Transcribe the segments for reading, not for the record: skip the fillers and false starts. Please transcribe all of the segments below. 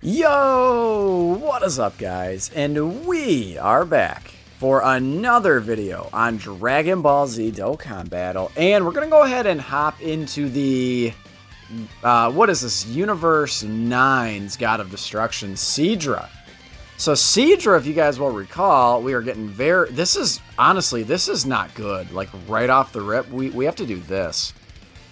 Yo, what is up guys? And we are back for another video on Dragon Ball Z Dokkan Battle. And we're going to go ahead and hop into the, what is this? Universe 9's God of Destruction, Sidra. So Sidra, if you guys will recall, we are getting this is not good. Like right off the rip, we have to do this.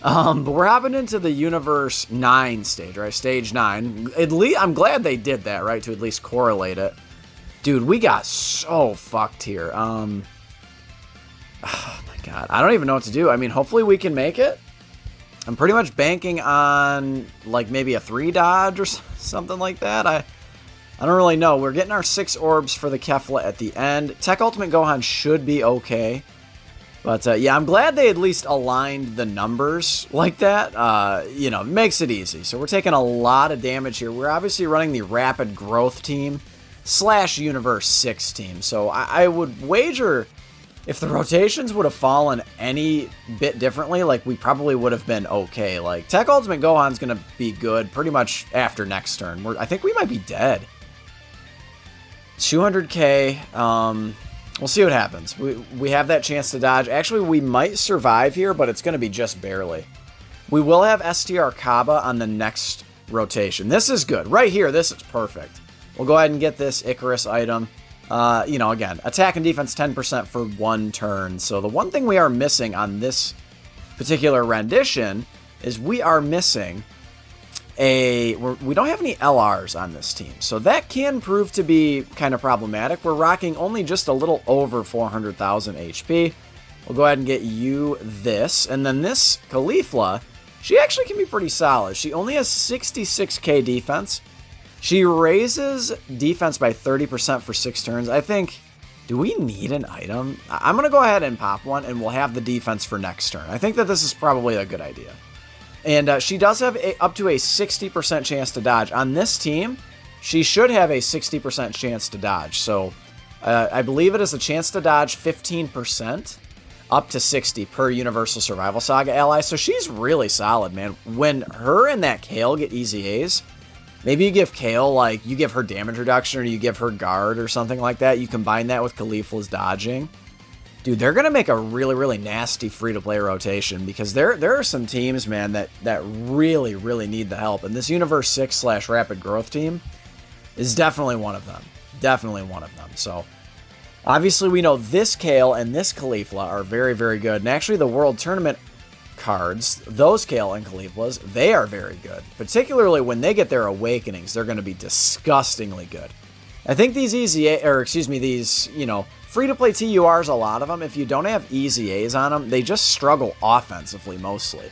But we're hopping into the Universe 9 stage, right? Stage 9. At least, I'm glad they did that, right? To at least correlate it. Dude, we got so fucked here. Oh my god. I don't even know what to do. I mean, hopefully we can make it. I'm pretty much banking on, like, maybe a 3 dodge or something like that. I don't really know. We're getting our 6 orbs for the Kefla at the end. Tech Ultimate Gohan should be okay. But, yeah, I'm glad they at least aligned the numbers like that. You know, makes it easy. So we're taking a lot of damage here. We're obviously running the Rapid Growth team / Universe 6 team. So I would wager if the rotations would have fallen any bit differently, like, we probably would have been okay. Like, Tech Ultimate Gohan's going to be good pretty much after next turn. I think we might be dead. 200k, we'll see what happens. We have that chance to dodge. Actually, we might survive here, but it's going to be just barely. We will have STR Kaba on the next rotation. This is good. Right here, this is perfect. We'll go ahead and get this Icarus item. You know, again, attack and defense 10% for 1 turn. So the one thing we are missing on this particular rendition is we are missing we don't have any LRs on this team, so that can prove to be kind of problematic. We're rocking only just a little over 400,000 HP. We'll go ahead and get you this, and then this Caulifla, she actually can be pretty solid. She only has 66k defense. She raises defense by 30% for 6 turns. I think, do we need an item? I'm going to go ahead and pop one, and we'll have the defense for next turn. I think that this is probably a good idea. And she does have up to a 60% chance to dodge. On this team, she should have a 60% chance to dodge. So I believe it is a chance to dodge 15% up to 60 per Universal Survival Saga ally. So she's really solid, man. When her and that Kale get easy A's, maybe you give Kale, like, you give her damage reduction or you give her guard or something like that. You combine that with Caulifla's dodging. Dude, they're going to make a really, really nasty free-to-play rotation because there are some teams, man, that really, really need the help. And this Universe 6 / Rapid Growth team is definitely one of them. Definitely one of them. So, obviously, we know this Kale and this Caulifla are very, very good. And actually, the World Tournament cards, those Kale and Cauliflas, they are very good. Particularly when they get their Awakenings, they're going to be disgustingly good. I think these these, you know, free-to-play TURs, a lot of them, if you don't have easy A's on them, they just struggle offensively mostly.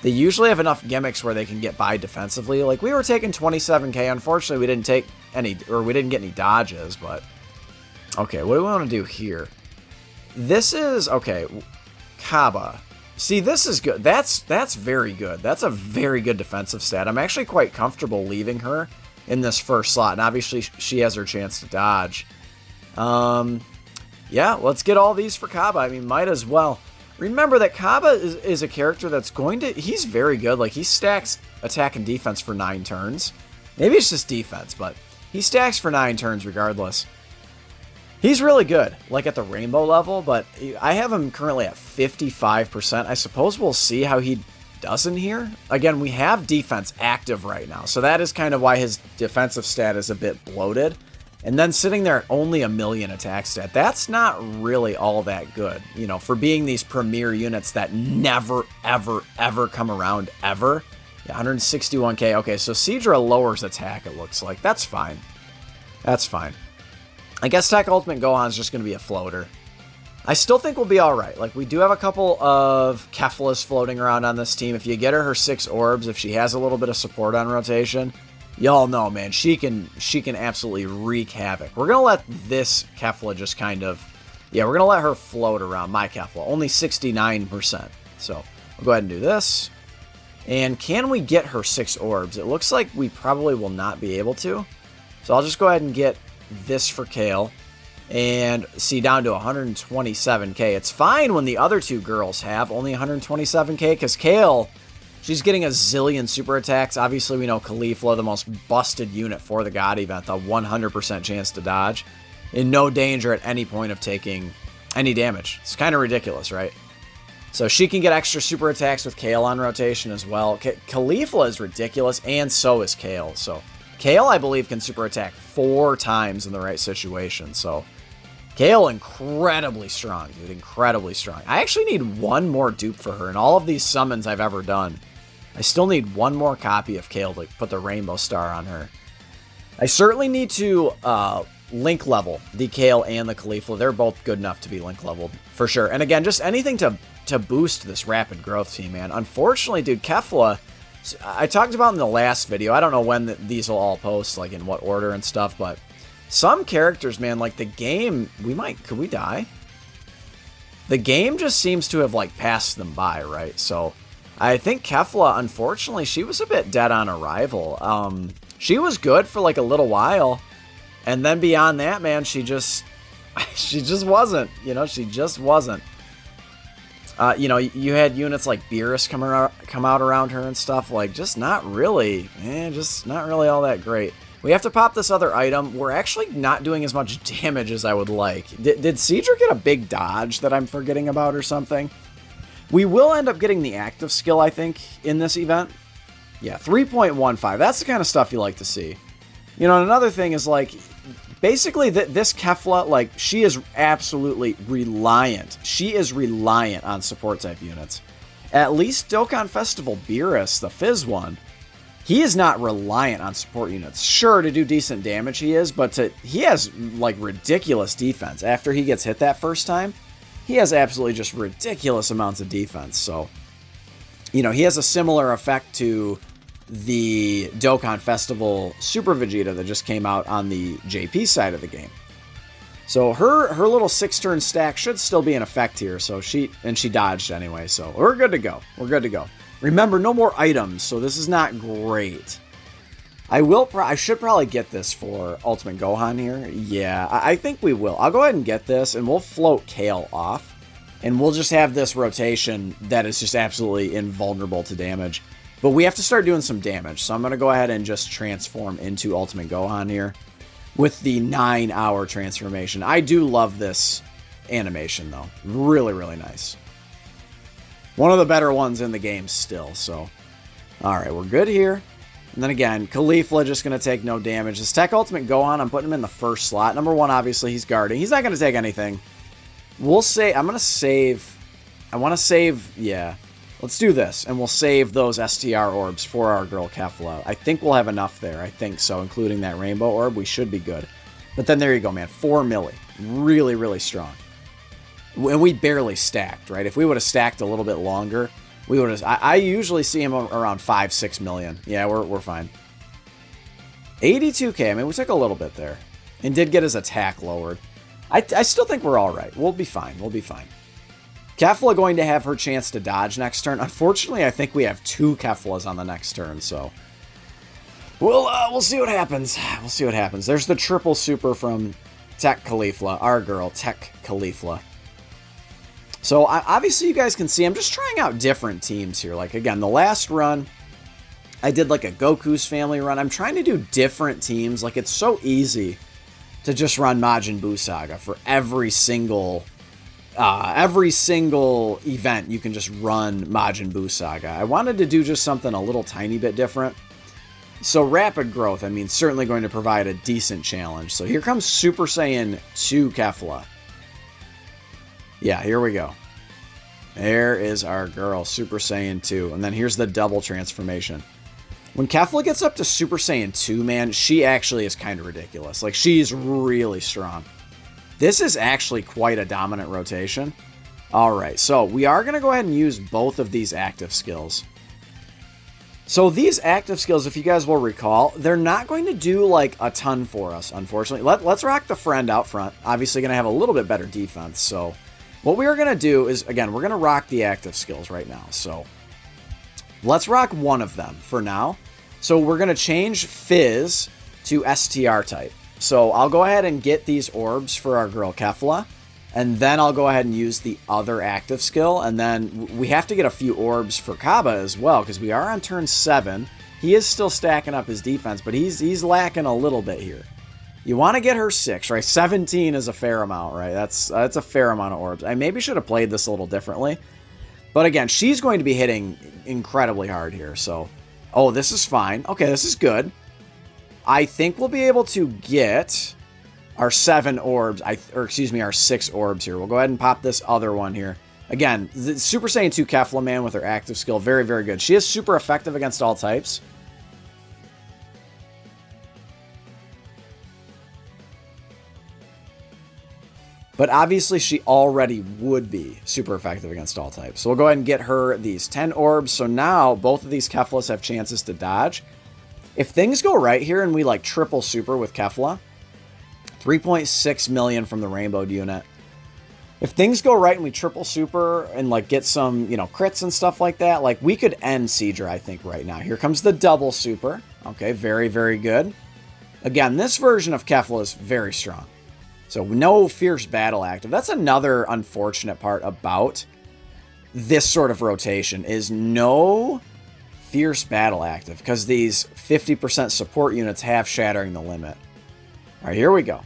They usually have enough gimmicks where they can get by defensively. Like, we were taking 27k. Unfortunately, we didn't take any, or we didn't get any dodges, but... Okay, what do we want to do here? This is... Okay, Kaba. See, this is good. That's very good. That's a very good defensive stat. I'm actually quite comfortable leaving her in this first slot, and obviously she has her chance to dodge. Yeah, let's get all these for Kaba. I mean, might as well. Remember that Kaba is a character that's he's very good. Like, he stacks attack and defense for 9 turns. Maybe it's just defense, but he stacks for 9 turns regardless. He's really good, like at the rainbow level, but I have him currently at 55%. I suppose we'll see how he does in here. Again, we have defense active right now, so that is kind of why his defensive stat is a bit bloated. And then sitting there at only a 1,000,000 attack stat, that's not really all that good, you know, for being these premier units that never, ever, ever come around, ever. Yeah, 161k. Okay, so Sidra lowers attack, it looks like. That's fine. That's fine. I guess Tech Ultimate Gohan's just going to be a floater. I still think we'll be alright. Like, we do have a couple of Keflas floating around on this team. If you get her 6 orbs, if she has a little bit of support on rotation... Y'all know, man, she can absolutely wreak havoc. We're going to let this Kefla just kind of... Yeah, we're going to let her float around, my Kefla. Only 69%. So, we'll go ahead and do this. And can we get her 6 orbs? It looks like we probably will not be able to. So, I'll just go ahead and get this for Kale. And see, down to 127k. It's fine when the other 2 girls have only 127k, because Kale... She's getting a zillion super attacks. Obviously, we know Caulifla, the most busted unit for the God event, the 100% chance to dodge. In no danger at any point of taking any damage. It's kind of ridiculous, right? So she can get extra super attacks with Kale on rotation as well. Caulifla is ridiculous, and so is Kale. So Kale, I believe, can super attack 4 times in the right situation. So Kale, incredibly strong, dude. Incredibly strong. I actually need one more dupe for her in all of these summons I've ever done. I still need one more copy of Kale to put the Rainbow Star on her. I certainly need to link level the Kale and the Caulifla. They're both good enough to be link leveled, for sure. And again, just anything to boost this rapid growth team, man. Unfortunately, dude, Kefla, I talked about in the last video. I don't know when these will all post, like in what order and stuff, but some characters, man, like the game, could we die? The game just seems to have like passed them by, right? So I think Kefla, unfortunately, she was a bit dead on arrival. She was good for like a little while, and then beyond that, man, she just wasn't, you know, she just wasn't. You know, you had units like Beerus come out around her and stuff, like just not really all that great. We have to pop this other item. We're actually not doing as much damage as I would like. Did Sidra get a big dodge that I'm forgetting about or something? We will end up getting the active skill, I think, in this event. Yeah, 3.15. That's the kind of stuff you like to see. You know, and another thing is, like, basically this Kefla, like, she is absolutely reliant. She is reliant on support type units. At least Dokkan Festival Beerus, the Fizz one, he is not reliant on support units. Sure, to do decent damage he is, but he has, like, ridiculous defense. After he gets hit that first time, he has absolutely just ridiculous amounts of defense. So, you know, he has a similar effect to the Dokkan Festival Super Vegeta that just came out on the JP side of the game. So her little 6-turn stack should still be in effect here. So she dodged anyway. So we're good to go. We're good to go. Remember, no more items, so this is not great. I should probably get this for Ultimate Gohan here. Yeah, I think we will. I'll go ahead and get this, and we'll float Kale off. And we'll just have this rotation that is just absolutely invulnerable to damage. But we have to start doing some damage, so I'm going to go ahead and just transform into Ultimate Gohan here with the 9-hour transformation. I do love this animation, though. Really, really nice. One of the better ones in the game still, so. Alright, we're good here. And then again, Caulifla just going to take no damage. This Tech Ultimate Gohan, I'm putting him in the first slot. Number 1, obviously, he's guarding. He's not going to take anything. We'll say, I'm going to save. I want to save, yeah. Let's do this, and we'll save those STR orbs for our girl Kefla. I think we'll have enough there. I think so, including that rainbow orb. We should be good. But then there you go, man. 4 milli. Really, really strong. And we barely stacked, right? If we would have stacked a little bit longer, we would have. I usually see him around 5-6 million. Yeah, we're fine. 82k. I mean, we took a little bit there, and did get his attack lowered. I still think we're all right. We'll be fine. We'll be fine. Kefla going to have her chance to dodge next turn. Unfortunately, I think we have 2 Keflas on the next turn, so we'll see what happens. We'll see what happens. There's the triple super from Tech Caulifla, our girl Tech Caulifla. So obviously you guys can see I'm just trying out different teams here. Like again, the last run I did like a Goku's family run. I'm trying to do different teams. Like it's so easy to just run Majin Buu Saga for every single event. You can just run Majin Buu Saga. I wanted to do just something a little tiny bit different. So rapid growth, I mean, certainly going to provide a decent challenge. So here comes Super Saiyan 2 Kefla. Yeah, here we go. There is our girl, Super Saiyan 2. And then here's the double transformation. When Kefla gets up to Super Saiyan 2, man, she actually is kind of ridiculous. Like, she's really strong. This is actually quite a dominant rotation. Alright, so we are going to go ahead and use both of these active skills. So these active skills, if you guys will recall, they're not going to do like a ton for us, unfortunately. Let's rock the friend out front. Obviously going to have a little bit better defense. So what we are going to do is, again, we're going to rock the active skills right now. So let's rock one of them for now. So we're going to change Fizz to STR type. So I'll go ahead and get these orbs for our girl Kefla. And then I'll go ahead and use the other active skill. And then we have to get a few orbs for Kaba as well, because we are on turn 7. He is still stacking up his defense, but he's lacking a little bit here. You want to get her 6, right? 17 is a fair amount, right? That's a fair amount of orbs. I maybe should have played this a little differently. But again, she's going to be hitting incredibly hard here. So, oh, this is fine. Okay, this is good. I think we'll be able to get our 7 orbs, or excuse me, our 6 orbs here. We'll go ahead and pop this other one here. Again, the Super Saiyan 2 Kefla Man with her active skill, very, very good. She is super effective against all types. But obviously, she already would be super effective against all types. So we'll go ahead and get her these 10 orbs. So now both of these Keflas have chances to dodge. If things go right here and we like triple super with Kefla, 3.6 million from the Rainbowed unit. If things go right and we triple super and like get some, you know, crits and stuff like that, like we could end Sidra, I think, right now. Here comes the double super. Okay, very, very good. Again, this version of Kefla is very strong. So no fierce battle active. That's another unfortunate part about this sort of rotation is no fierce battle active because these 50% support units have shattering the limit. All right, here we go.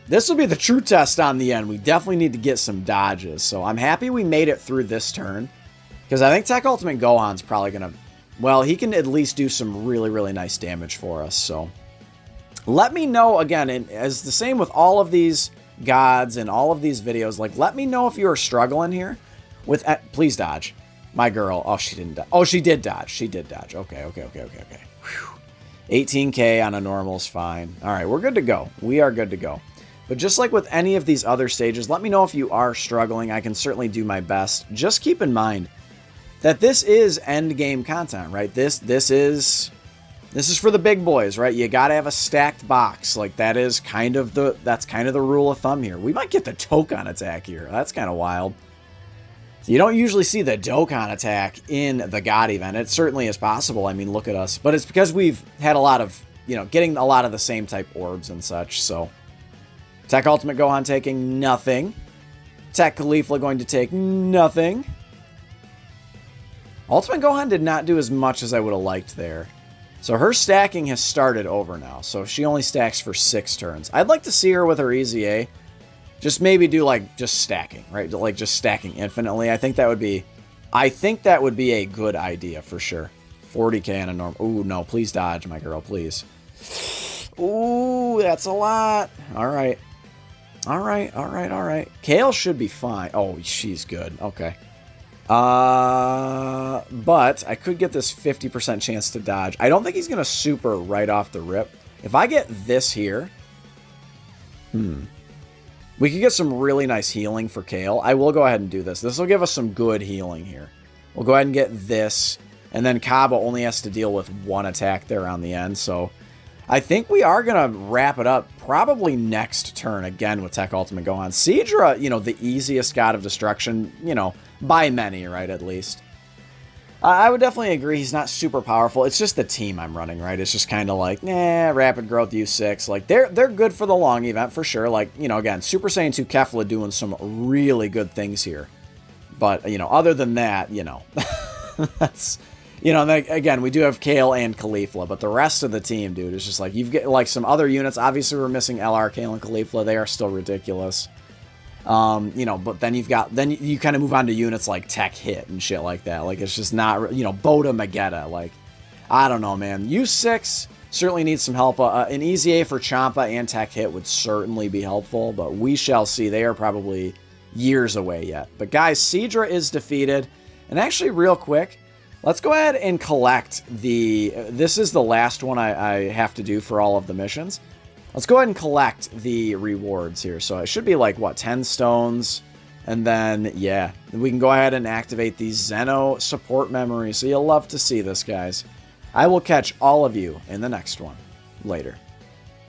This will be the true test on the end. We definitely need to get some dodges. So I'm happy we made it through this turn because I think Tech Ultimate Gohan's probably going to, well, he can at least do some really, really nice damage for us. So let me know, again, and as the same with all of these gods and all of these videos, like, let me know if you are struggling here with, please dodge. My girl, oh, she didn't dodge. Oh, she did dodge. She did dodge. Okay. Whew. 18K on a normal is fine. All right, we're good to go. We are good to go. But just like with any of these other stages, let me know if you are struggling. I can certainly do my best. Just keep in mind that this is end game content, right? This is for the big boys, right? You got to have a stacked box. Like that's kind of the rule of thumb here. We might get the Dokkan attack here. That's kind of wild. You don't usually see the Dokkan attack in the God event. It certainly is possible. I mean, look at us. But it's because we've had a lot of, you know, getting a lot of the same type orbs and such. So Tech Ultimate Gohan taking nothing. Tech Caulifla going to take nothing. Ultimate Gohan did not do as much as I would have liked there. So her stacking has started over now. So she only stacks for 6 turns. I'd like to see her with her EZA. Just maybe do like just stacking, right? Like just stacking infinitely. I think that would be a good idea for sure. 40K on a norm. Ooh, no, please dodge, my girl, please. Ooh, that's a lot. All right. Kale should be fine. Oh, she's good. Okay. But I could get this 50% chance to dodge. I don't think he's going to super right off the rip. If I get this here, we could get some really nice healing for Kale. I will go ahead and do this. This will give us some good healing here. We'll go ahead and get this. And then Kaba only has to deal with 1 attack there on the end. So I think we are going to wrap it up probably next turn again with Tech Ultimate Gohan. Sidra, you know, the easiest God of Destruction, you know, by many, right, at least. I would definitely agree he's not super powerful. It's just the team I'm running, right? It's just kind of like, rapid growth U6. Like, they're good for the long event, for sure. Like, you know, again, Super Saiyan 2 Kefla doing some really good things here. But, you know, other than that, you know, that's, you know, again, we do have Kale and Caulifla, but the rest of the team, dude, is just like, you've got, like, some other units. Obviously, we're missing LR, Kale, and Caulifla. They are still ridiculous. You know, but then then you kind of move on to units like Tech Hit and shit like that. Like, it's just not, you know, Boda Magetta. Like, I don't know, man. U6 certainly needs some help. An EZA for Champa and Tech Hit would certainly be helpful, but we shall see. They are probably years away yet. But guys, Sidra is defeated. And actually, real quick, let's go ahead and collect this is the last one I have to do for all of the missions. Let's go ahead and collect the rewards here. So it should be like, what, 10 stones? And then, yeah, we can go ahead and activate these Zeno support memories. So you'll love to see this, guys. I will catch all of you in the next one. Later.